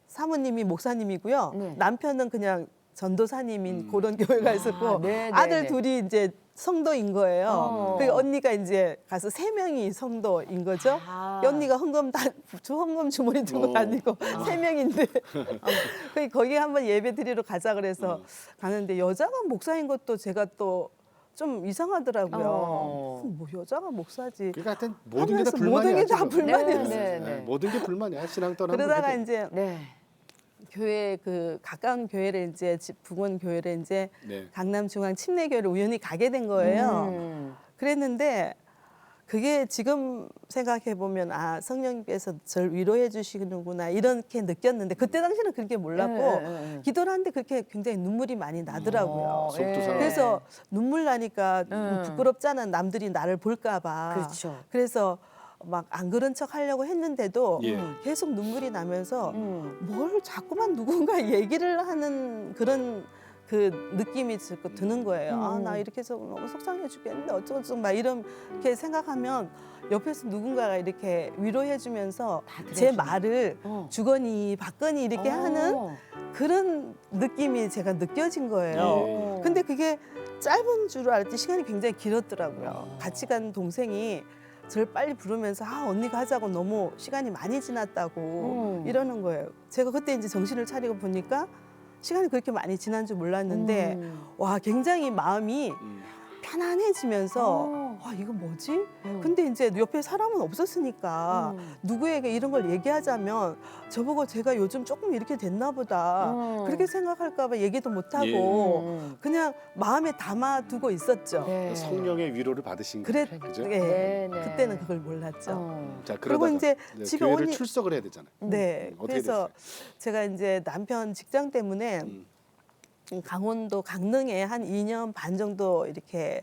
사모님이 목사님이고요. 네. 남편은 그냥 전도사님인 그런 교회가 있었고 네, 네, 아들 네. 둘이 이제 성도인 거예요. 그 언니가 이제 가서 3명이 성도인 거죠. 아. 언니가 헌금 주머니 들고 다니고 3명인데 거기 한번 예배 드리러 가자 그래서 가는데 여자가 목사인 것도 제가 또 좀 이상하더라고요. 뭐 여자가 목사지. 그러니까 하여튼 모든 게 다 하면서 불만이야. 모든 게 다 지금. 불만이었어요. 네, 네. 네, 모든 게 불만이야. 신앙 떠나면 그러다가 그래도. 이제 네. 교회 그 가까운 교회를 이제 부근 교회를 이제 네. 강남 중앙 침례교회를 우연히 가게 된 거예요. 그랬는데 그게 지금 생각해 보면 아 성령께서 저를 위로해 주시는구나 이렇게 느꼈는데 그때 당시는 그렇게 몰랐고 기도를 하는데 그렇게 굉장히 눈물이 많이 나더라고요. 속도 상하고. 그래서 눈물 나니까 부끄럽잖아 남들이 나를 볼까봐. 그렇죠. 그래서 막 안 그런 척 하려고 했는데도 예. 계속 눈물이 나면서 뭘 자꾸만 누군가 얘기를 하는 그런 그 느낌이 드는 거예요. 아, 나 이렇게 해서 너무 속상해 죽겠는데 어쩌고저쩌고 막 이렇게 생각하면 옆에서 누군가가 이렇게 위로해 주면서 제 말을 주거니 받거니 이렇게 하는 그런 느낌이 제가 느껴진 거예요. 근데 그게 짧은 줄 알았지 시간이 굉장히 길었더라고요. 같이 간 동생이 저를 빨리 부르면서 아 언니가 하자고 너무 시간이 많이 지났다고 이러는 거예요. 제가 그때 이제 정신을 차리고 보니까 시간이 그렇게 많이 지난 줄 몰랐는데 와 굉장히 마음이 편안해지면서 아 이거 뭐지? 근데 이제 옆에 사람은 없었으니까 누구에게 이런 걸 얘기하자면 저보고 제가 요즘 조금 이렇게 됐나 보다 그렇게 생각할까 봐 얘기도 못 하고 그냥 마음에 담아두고 있었죠. 네. 성령의 위로를 받으신 거예요. 그죠? 예. 네, 네. 그때는 그걸 몰랐죠. 자, 그리고 그러다가 이제 이제 집에 교회를 오니- 출석을 해야 되잖아요. 네. 어떻게 그래서 됐어요? 제가 이제 남편 직장 때문에 강원도 강릉에 한 2년 반 정도 이렇게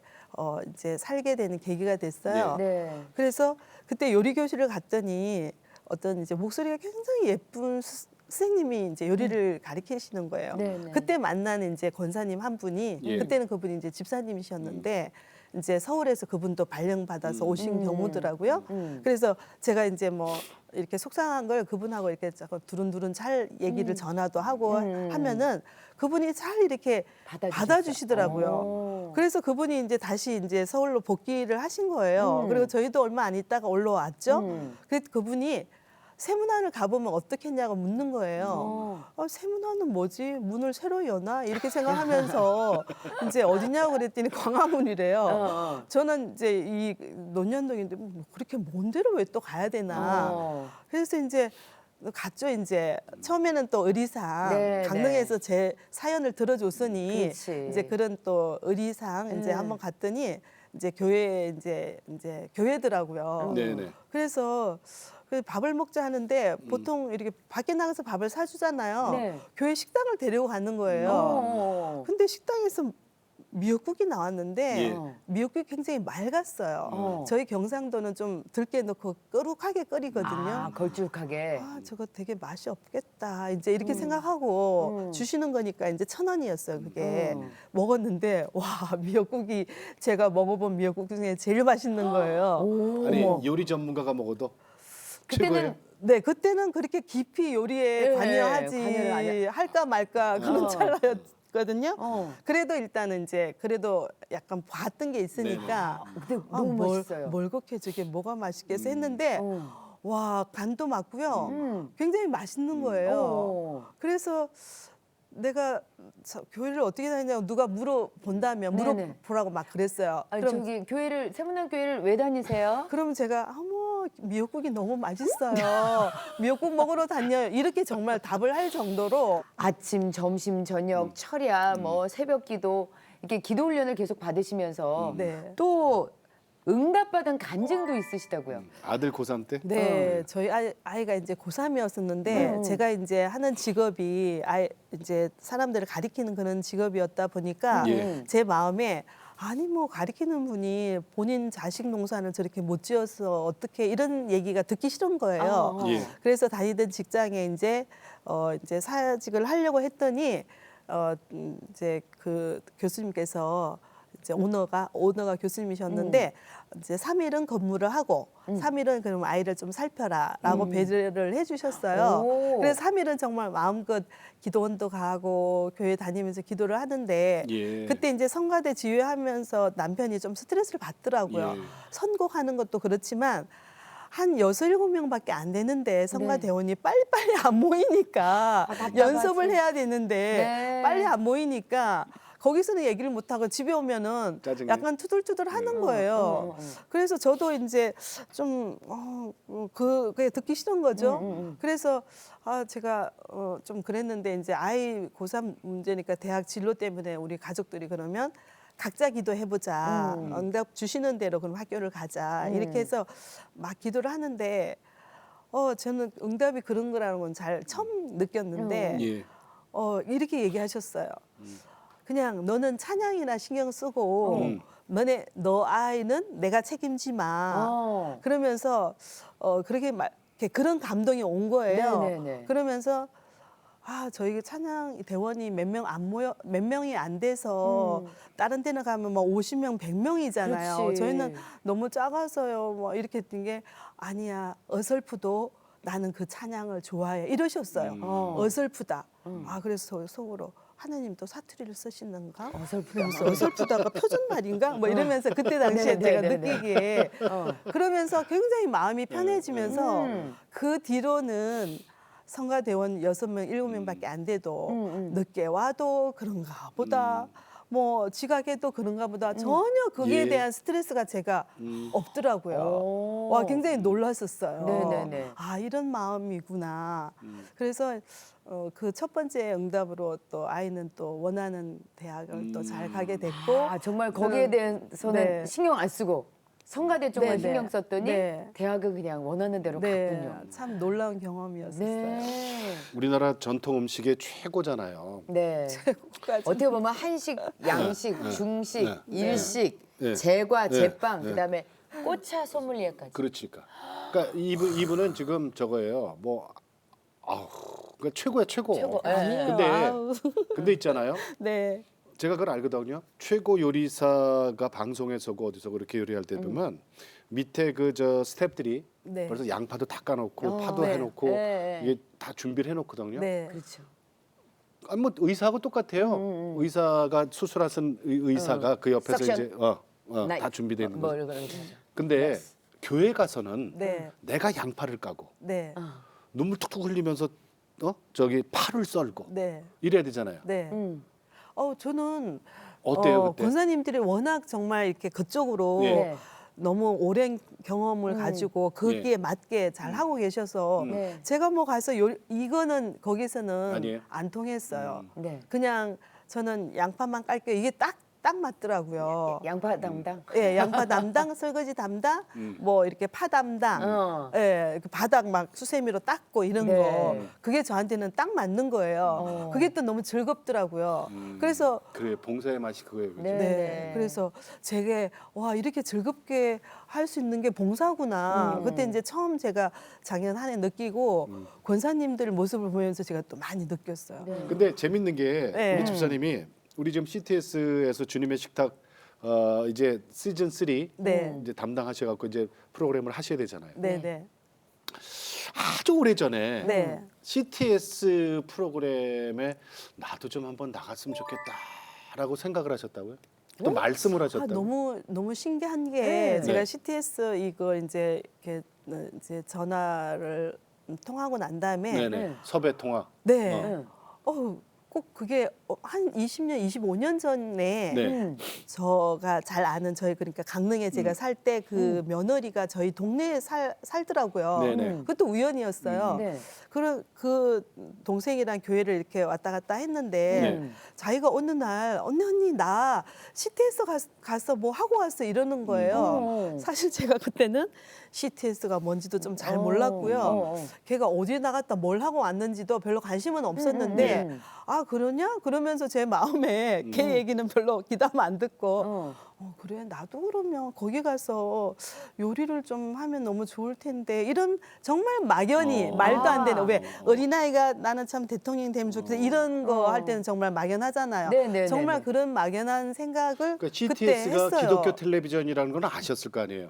이제 살게 되는 계기가 됐어요. 네. 그래서 그때 요리 교실을 갔더니 어떤 이제 목소리가 굉장히 예쁜 선생님이 이제 요리를 가르치시는 거예요. 네, 네. 그때 만난 이제 권사님 한 분이 예. 그때는 그분이 이제 집사님이셨는데 이제 서울에서 그분도 발령 받아서 오신 경우더라고요. 그래서 제가 이제 뭐 이렇게 속상한 걸 그분하고 이렇게 자꾸 두run두른 잘 얘기를 전화도 하고 하면은 그분이 잘 이렇게 받아주시더라고요. 그래서 그분이 이제 다시 이제 서울로 복귀를 하신 거예요. 그리고 저희도 얼마 안 있다가 올라왔죠. 그래서 그분이 세문안을 가보면 어떻겠냐고 묻는 거예요. 세문안은 뭐지? 문을 새로 여나? 이렇게 생각하면서 이제 어디냐고 그랬더니 광화문이래요. 저는 이제 이 논현동인데 뭐 그렇게 먼 데를 왜 또 가야 되나? 그래서 이제 갔죠. 이제 처음에는 또 의리상 네, 강릉에서 제 사연을 들어줬으니 그렇지. 이제 그런 또 의리상 이제 한번 갔더니 이제 교회 이제 교회더라고요. 네네. 그래서 그 밥을 먹자 하는데 보통 이렇게 밖에 나가서 밥을 사주잖아요. 네. 교회 식당을 데리고 가는 거예요. 근데 식당에서 미역국이 나왔는데 예. 미역국이 굉장히 맑았어요. 저희 경상도는 좀 들깨 넣고 거룩하게 끓이거든요. 아, 걸쭉하게. 아, 저거 되게 맛이 없겠다. 이제 이렇게 생각하고 주시는 거니까 이제 1,000원이었어요, 그게. 먹었는데, 와, 미역국이 제가 먹어본 미역국 중에 제일 맛있는 거예요. 아니 어머. 요리 전문가가 먹어도 그때는 네, 그때는 그렇게 깊이 요리에 네, 관여하지 관여를 안 해. 할까 말까 그런 찰나였거든요. 어. 그래도 일단은 이제 그래도 약간 봤던 게 있으니까 근데 너무 멋있어요. 뭘 그렇게 저게 뭐가 맛있겠어 했는데 어. 와 간도 맞고요. 굉장히 맛있는 거예요. 어. 그래서 내가 교회를 어떻게 다니냐고 누가 물어본다면 네네. 물어보라고 막 그랬어요. 아니, 그럼 저기 교회를 세문안 교회를 왜 다니세요? 그럼 제가 어머 미역국이 너무 맛있어요. 미역국 먹으러 다녀요. 이렇게 정말 답을 할 정도로 아침, 점심, 저녁, 철야, 뭐 새벽기도 이렇게 기도 훈련을 계속 받으시면서 네. 또 응답받은 간증도 있으시다고요. 아들 고3 때? 네, 저희 아이가 이제 고3이었었는데 제가 이제 하는 직업이 이제 사람들을 가리키는 그런 직업이었다 보니까 예. 제 마음에 아니 뭐 가리키는 분이 본인 자식 농사를 저렇게 못 지어서 어떻게 이런 얘기가 듣기 싫은 거예요. 아. 예. 그래서 다니던 직장에 이제 이제 사직을 하려고 했더니 이제 그 교수님께서 이제 오너가 교수님이셨는데 이제 3일은 근무를 하고 3일은 그럼 아이를 좀 살펴라라고 배려를 해주셨어요. 오. 그래서 3일은 정말 마음껏 기도원도 가고 교회 다니면서 기도를 하는데 예. 그때 이제 성가대 지휘하면서 남편이 좀 스트레스를 받더라고요. 예. 선곡하는 것도 그렇지만 한 6, 7명밖에 안 되는데 성가 네. 대원이 빨리빨리 안 모이니까 답답하지. 연습을 해야 되는데 네. 빨리 안 모이니까 거기서는 얘기를 못 하고 집에 오면은 짜증내. 약간 투덜투덜 하는 거예요. 그래서 저도 이제 좀 그게 듣기 싫은 거죠. 그래서 제가 좀 그랬는데 이제 아이 고3 문제니까 대학 진로 때문에 우리 가족들이 그러면 각자 기도해보자. 응답 주시는 대로 그럼 학교를 가자. 이렇게 해서 막 기도를 하는데 저는 응답이 그런 거라는 건 잘 처음 느꼈는데 예. 이렇게 얘기하셨어요. 그냥 너는 찬양이나 신경 쓰고 너 아이는 내가 책임지 마. 어. 그러면서 그렇게 이렇게 그런 감동이 온 거예요. 네네네. 그러면서 저희 찬양 대원이 몇 명이 안 돼서 다른 데는 가면 막 50명, 100명이잖아요. 그렇지. 저희는 너무 작아서요. 뭐 이렇게 된 게 아니야. 어설프도 나는 그 찬양을 좋아해. 이러셨어요. 어설프다. 그래서 속으로 하나님 또 사투리를 쓰시는가? 어설프다가 표준말인가? 뭐 이러면서 그때 당시에 제가 네네네네. 느끼기에 그러면서 굉장히 마음이 편해지면서 그 뒤로는 성가대원 6명, 7명밖에 안 돼도 늦게 와도 그런가 보다. 뭐 지각해도 그런가 보다. 전혀 거기에 예. 대한 스트레스가 제가 없더라고요. 오. 와 굉장히 놀랐었어요. 네네네. 이런 마음이구나. 그래서 그 첫 번째 응답으로 또 아이는 또 원하는 대학을 또 잘 가게 됐고 정말 거기에 대해서는 네. 신경 안 쓰고 성가대 쪽만 네네. 신경 썼더니 네. 대학은 그냥 원하는 대로 갔군요. 참 놀라운 경험이었었어요. 네. 우리나라 전통 음식의 최고잖아요. 네. 최고까지. 어떻게 보면 한식, 양식, 중식, 네. 일식, 네. 제과, 네. 제빵, 네. 그다음에 꽃차 소믈리에까지. 그러니까 이분은 지금 저거예요. 그러니까 최고야 최고. 최고. 아니에요. 근데 있잖아요. 네. 제가 그걸 알거든요. 최고 요리사가 방송에서고 어디서 그렇게 요리할 때 보면 밑에 그 저 스태프들이 네. 벌써 양파도 닦아놓고 파도 네. 해놓고 네. 이게 다 준비를 해놓거든요. 네. 그렇죠. 아니 뭐 의사하고 똑같아요. 의사가 수술하신 의사가 그 옆에서 석션. 이제 다 준비되어 있는 거죠. 그런 거죠. 근데 교회 가서는 네. 내가 양파를 까고 네. 눈물 툭툭 흘리면서 저기 파를 썰고 네. 이래야 되잖아요. 네. 저는 어때요 그때? 권사님들이 워낙 정말 이렇게 그쪽으로 네. 너무 오랜 경험을 가지고 거기에 예. 맞게 잘 하고 계셔서 네. 제가 뭐 가서 이거는 거기서는 아니에요? 안 통했어요. 네. 그냥 저는 양파만 깔게요. 이게 딱 맞더라고요. 양파 담당. 예, 양파 담당, 설거지 담당, 뭐 이렇게 파 담당, 예, 그 바닥 막 수세미로 닦고 이런 네. 거, 그게 저한테는 딱 맞는 거예요. 그게 또 너무 즐겁더라고요. 그래서 그래 봉사의 맛이 그거예요. 그죠? 네. 네, 그래서 제게 와 이렇게 즐겁게 할 수 있는 게 봉사구나. 그때 이제 처음 제가 작년 한 해 느끼고 권사님들 모습을 보면서 제가 또 많이 느꼈어요. 근데 재밌는 게 네. 우리 집사님이 우리 지금 CTS에서 주님의 식탁 이제 시즌 3 네. 이제 담당하셔갖고 이제 프로그램을 하셔야 되잖아요. 네, 네, 아주 오래전에 네. CTS 프로그램에 나도 좀 한번 나갔으면 좋겠다라고 생각을 하셨다고요? 또 말씀을 아, 하셨다고요? 너무 신기한 게 네. 제가 네. CTS 이걸 이제 이렇게 이제 전화를 통하고 난 다음에 네네. 네. 섭외 통화. 네. 응. 꼭 그게 한 20년, 25년 전에 네. 저가 잘 아는 저희 그러니까 강릉에 제가 살 때 그 며느리가 저희 동네에 살더라고요. 네네. 그것도 우연이었어요. 네. 그 동생이랑 교회를 이렇게 왔다 갔다 했는데 네. 자기가 어느 날 언니 나 CTS 가서 뭐 하고 왔어 이러는 거예요. 사실 제가 그때는 CTS가 뭔지도 좀 잘 몰랐고요. 걔가 어디에 나갔다 뭘 하고 왔는지도 별로 관심은 없었는데 아 그러냐? 그러면서 제 마음에 걔 얘기는 별로 귀담아 안 듣고 그래 나도 그러면 거기 가서 요리를 좀 하면 너무 좋을 텐데 이런 정말 막연히 말도 안 되는 왜 어린아이가 나는 참 대통령 되면 좋겠다 이런 거 할 때는 정말 막연하잖아요. 네네네네. 정말 그런 막연한 생각을 그러니까 그때 CTS가 했어요. 기독교 텔레비전이라는 건 아셨을 거 아니에요?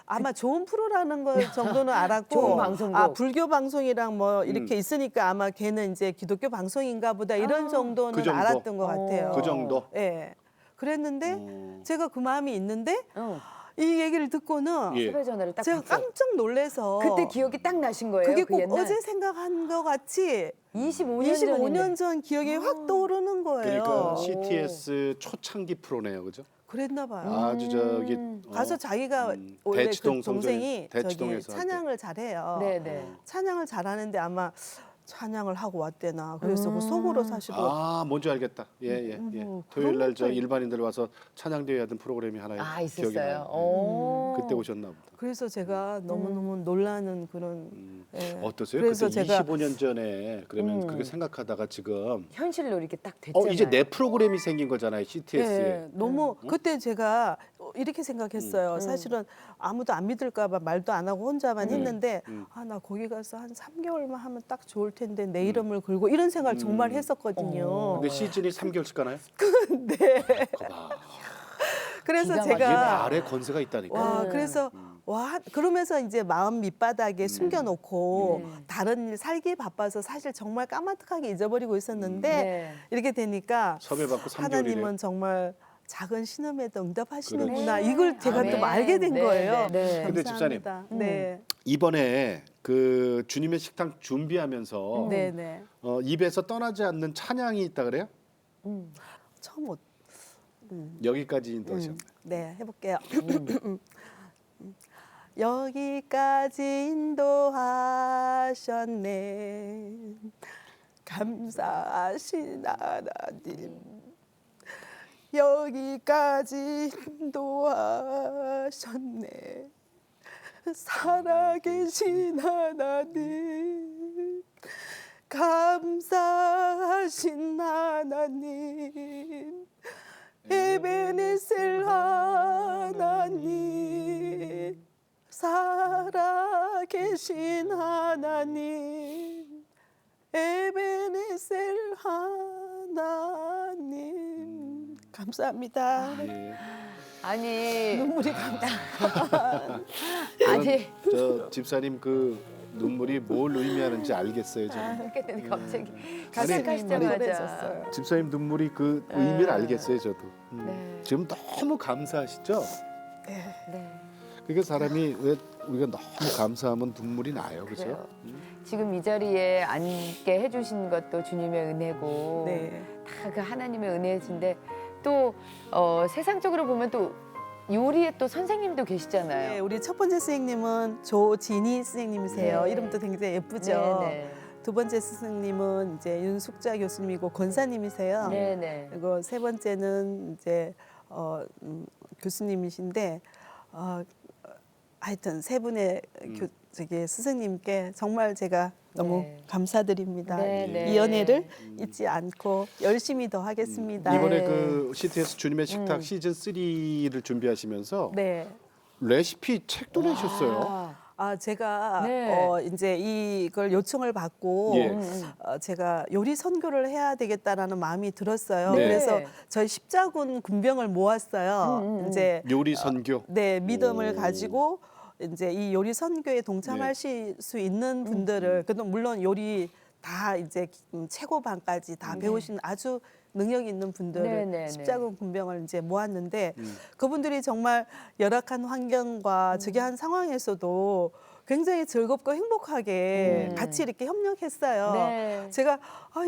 아마 좋은 프로라는 걸 정도는 알았고 좋은 방송국. 아 불교 방송이랑 뭐 이렇게 있으니까 아마 걔는 이제 기독교 방송인가 보다 이런 정도는 그 정도? 알았던 것 같아요. 그 정도? 예. 그랬는데 제가 그 마음이 있는데 어. 이 얘기를 듣고는 예. 섭외 전화를 딱 제가 받고. 깜짝 놀라서 그때 기억이 딱 나신 거예요. 그게 그 꼭 옛날? 어제 생각한 것 같이 25년 25년 전 기억이 확 떠오르는 거예요. 그러니까 CTS 초창기 프로네요, 그죠? 그랬나 봐요. 아주 저기 가서 자기가 원래 대치동 그 동생이 성전에- 저기 대치동에서 할 때. 찬양을 잘해요. 네네. 찬양을 잘하는데 아마 찬양을 하고 왔대나 그래서 그 속으로 사실은 아, 뭔지 알겠다. 예, 예, 예. 뭐 토요일 날 저 그런 거 일반인들 와서 찬양대회 하던 프로그램이 하나 아 기억이 있었어요. 나요. 오. 그때 오셨나 보다. 그래서 제가 너무너무 놀라는 그런 예. 어떠세요? 그래서 그때 제가 25년 전에 그러면 그렇게 생각하다가 지금 현실로 이렇게 딱 됐잖아요. 이제 내 프로그램이 생긴 거잖아요, CTS에. 예, 너무 그때 제가 이렇게 생각했어요. 사실은 아무도 안 믿을까봐 말도 안 하고 혼자만 했는데 아 나 거기 가서 한 3개월만 하면 딱 좋을 텐데 내 이름을 걸고 이런 생각을 정말 했었거든요. 근데 시즌이 3개월씩 가나요? 네. 그거 봐. 그래서 기가 이게 제가 말의 건세가 있다니까. 와 그래서 와 그러면서 이제 마음 밑바닥에 숨겨놓고 다른 일 살기 바빠서 사실 정말 까마득하게 잊어버리고 있었는데 네. 이렇게 되니까 섭외받고 3개월이래요. 하나님은 정말 작은 신음에도 응답하시는구나 그렇죠. 이걸 제가 아멘. 또 알게 된 네, 거예요. 네, 네. 근데 집사님. 감사합니다. 네, 이번에 그 주님의 식당 준비하면서 네. 입에서 떠나지 않는 찬양이 있다 그래요? 처음 여기까지 인도하셨네. 네, 해볼게요. 여기까지 인도하셨네. 감사하신 하나님. 여기까지 인도하셨네. 살아계신 하나님. 감사하신 하나님. 에베네셀 하나님 살아계신 하나님 에베네셀 하나님 감사합니다. 예. 아니 눈물이 감다. 아니 저 집사님 그 눈물이 뭘 의미하는지 알겠어요, 저는. 이렇게 되는데 갑자기 가슴이 시작하시자마자 뭉클해졌어요. 집사님 눈물이 그 의미를 알겠어요, 저도. 네. 지금 너무 감사하시죠? 네. 그러니까 사람이 왜 우리가 너무 감사하면 눈물이 나요, 그죠? 그래요. 지금 이 자리에 앉게 해주신 것도 주님의 은혜고 네. 다 그 하나님의 은혜신데 또 세상적으로 보면 또 요리에 또 선생님도 계시잖아요. 네, 우리 첫 번째 선생님은 조진희 선생님이세요. 네. 이름도 굉장히 예쁘죠. 네네. 두 번째 스승님은 이제 윤숙자 교수님이고 권사님이세요. 네네. 그리고 세 번째는 이제 교수님이신데 하여튼 세 분의 저기 스승님께 정말 제가 너무 네. 감사드립니다. 네. 이 연애를 잊지 않고 열심히 더 하겠습니다. 이번에 네. 그 CTS 주님의 식탁 시즌 3를 준비하시면서 네. 레시피 책도 내셨어요. 제가 네. 이제 이걸 요청을 받고 예. 제가 요리 선교를 해야 되겠다라는 마음이 들었어요. 네. 그래서 저희 십자군 군병을 모았어요. 이제 요리 선교. 네 믿음을 오. 가지고 이제 이 요리 선교에 동참하실 수 있는 분들을 그래도 물론 요리 다 이제 최고반까지 다 배우신 아주 능력 있는 분들을 네네네. 십자군 군병을 이제 모았는데 그분들이 정말 열악한 환경과 즉여한 상황에서도 굉장히 즐겁고 행복하게 같이 이렇게 협력했어요. 네. 제가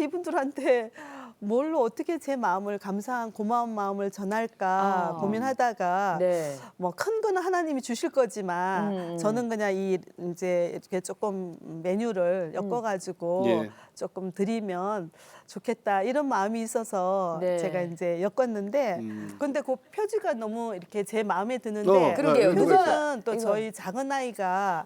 이분들한테 뭘로 어떻게 제 마음을 감사한 고마운 마음을 전할까 고민하다가 네. 뭐 큰 거는 하나님이 주실 거지만 저는 그냥 이제 이렇게 조금 메뉴를 엮어가지고 예. 조금 드리면 좋겠다 이런 마음이 있어서 네. 제가 이제 엮었는데 근데 그 표지가 너무 이렇게 제 마음에 드는데 그러게요. 그거는 또 이거. 저희 작은 아이가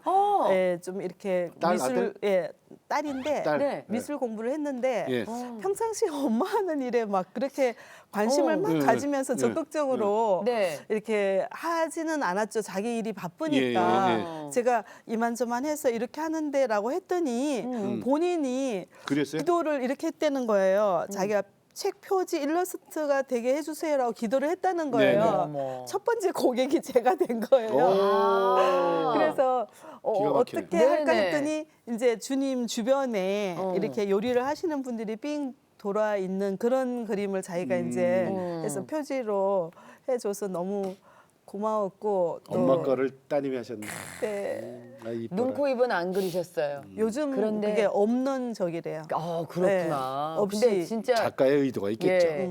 예, 좀 이렇게 딸, 미술 아들? 예, 딸인데 딸. 네. 미술 공부를 했는데 예. 평상시에 엄마 하는 일에 막 그렇게 관심을 막 네. 가지면서 네. 적극적으로 네. 이렇게 하지는 않았죠. 자기 일이 바쁘니까 예, 제가 이만저만해서 이렇게 하는데라고 했더니 본인이 그랬어요? 기도를 이렇게 했다는 거예요. 자기가 책 표지 일러스트가 되게 해주세요라고 기도를 했다는 거예요. 네네. 어머. 첫 번째 고객이 제가 된 거예요. 오. 그래서 기가 막히네. 어떻게 할까 네네. 했더니 이제 주님 주변에 이렇게 요리를 하시는 분들이 삥 돌아 있는 그런 그림을 자기가 이제 해서 표지로 해줘서 너무 고마웠고 또 엄마 거를 따님이 하셨네. 네, 아, 이뻐라. 눈, 코, 입은 안 그리셨어요. 요즘 그런데- 그게 없는 적이래요. 그렇구나. 네, 없이. 근데 진짜 작가의 의도가 있겠죠. 예.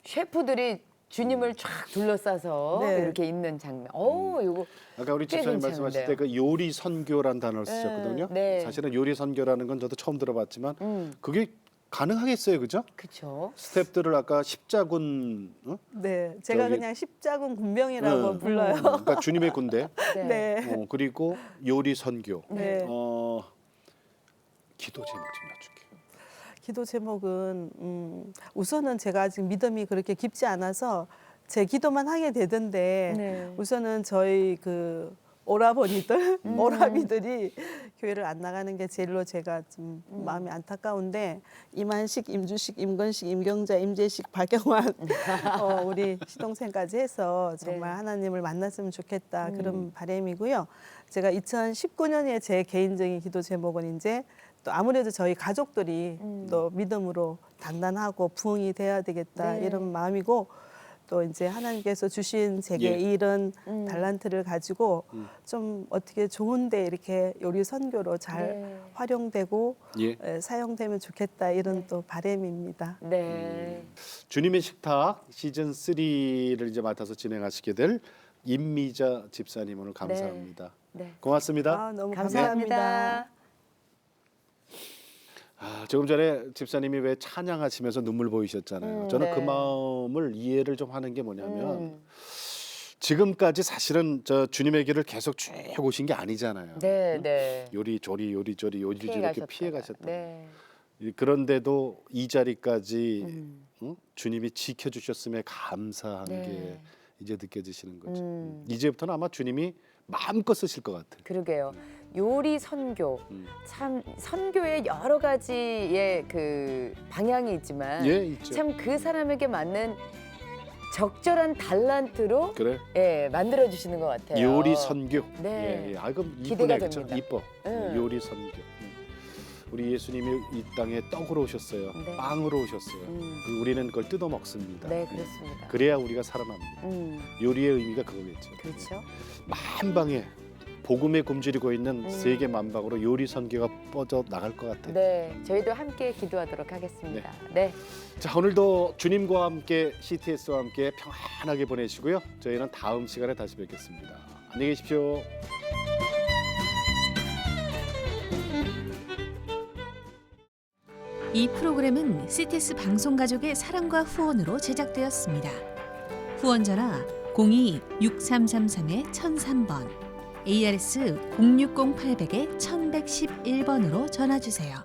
셰프들이 주님을 쫙 둘러싸서 네. 이렇게 있는 장면. 이거 아까 우리 꽤 집사님 말씀하실 때 괜찮은데요. 그 요리 선교란 단어를 쓰셨거든요. 네. 사실은 요리 선교라는 건 저도 처음 들어봤지만 그게 가능하겠어요, 그죠? 그렇죠. 스태프들을 아까 십자군, 네, 제가 저기- 그냥 십자군 군병이라고 응. 불러요. 그러니까 주님의 군대, 네. 그리고 요리 선교, 네. 기도 제목 좀 여쭐게요. 기도 제목은 우선은 제가 아직 믿음이 그렇게 깊지 않아서 제 기도만 하게 되던데 네. 우선은 저희 그 오라버니들, 오라비들이 교회를 안 나가는 게 제일로 제가 좀 마음이 안타까운데 이만식, 임주식, 임건식, 임경자, 임재식, 박경환 우리 시동생까지 해서 정말 네. 하나님을 만났으면 좋겠다 그런 바람이고요. 제가 2019년에 제 개인적인 기도 제목은 이제 또 아무래도 저희 가족들이 또 믿음으로 단단하고 부흥이 돼야 되겠다 네. 이런 마음이고 또 이제 하나님께서 주신 제게 예. 이런 달란트를 가지고 좀 어떻게 좋은데 이렇게 요리 선교로 잘 네. 활용되고 예. 사용되면 좋겠다 이런 또 바람입니다. 네. 주님의 식탁 시즌 3를 이제 맡아서 진행하시게 될 임미자 집사님 오늘 감사합니다. 네. 고맙습니다. 너무 감사합니다. 감사합니다. 조금 전에 집사님이 왜 찬양하시면서 눈물 보이셨잖아요. 저는 그 네. 마음을 이해를 좀 하는 게 뭐냐면 지금까지 사실은 저 주님의 길을 계속 쭉 오신 게 아니잖아요. 네, 네. 요리조리 요리조리 이렇게 피해 가셨다. 네. 그런데도 이 자리까지 주님이 지켜주셨음에 감사한 네. 게 이제 느껴지시는 거죠. 이제부터는 아마 주님이 마음껏 쓰실 것 같아요. 그러게요. 요리 선교. 참 선교의 여러 가지의 그 방향이 있지만 예, 있죠. 참 그 사람에게 맞는 적절한 달란트로 그래. 예, 만들어 주시는 것 같아요. 요리 선교. 네. 예, 예. 아, 그럼 기대가 이쁘네, 그죠? 됩니다. 이뻐. 요리 선교. 우리 예수님이 이 땅에 떡으로 오셨어요. 네. 빵으로 오셨어요. 우리는 그걸 뜯어 먹습니다. 네, 그렇습니다. 그래야 우리가 살아납니다. 요리의 의미가 그거겠죠. 그렇죠. 만방에 복음에 굶주리고 있는 세계 만방으로 요리 선교가 뻗어 나갈 것 같아요. 네, 저희도 함께 기도하도록 하겠습니다. 네. 자, 오늘도 주님과 함께 CTS와 함께 평안하게 보내시고요. 저희는 다음 시간에 다시 뵙겠습니다. 안녕히 계십시오. 이 프로그램은 CTS 방송가족의 사랑과 후원으로 제작되었습니다. 후원 전화 02-6333-1003번, ARS 060-800-1111번으로 전화 주세요.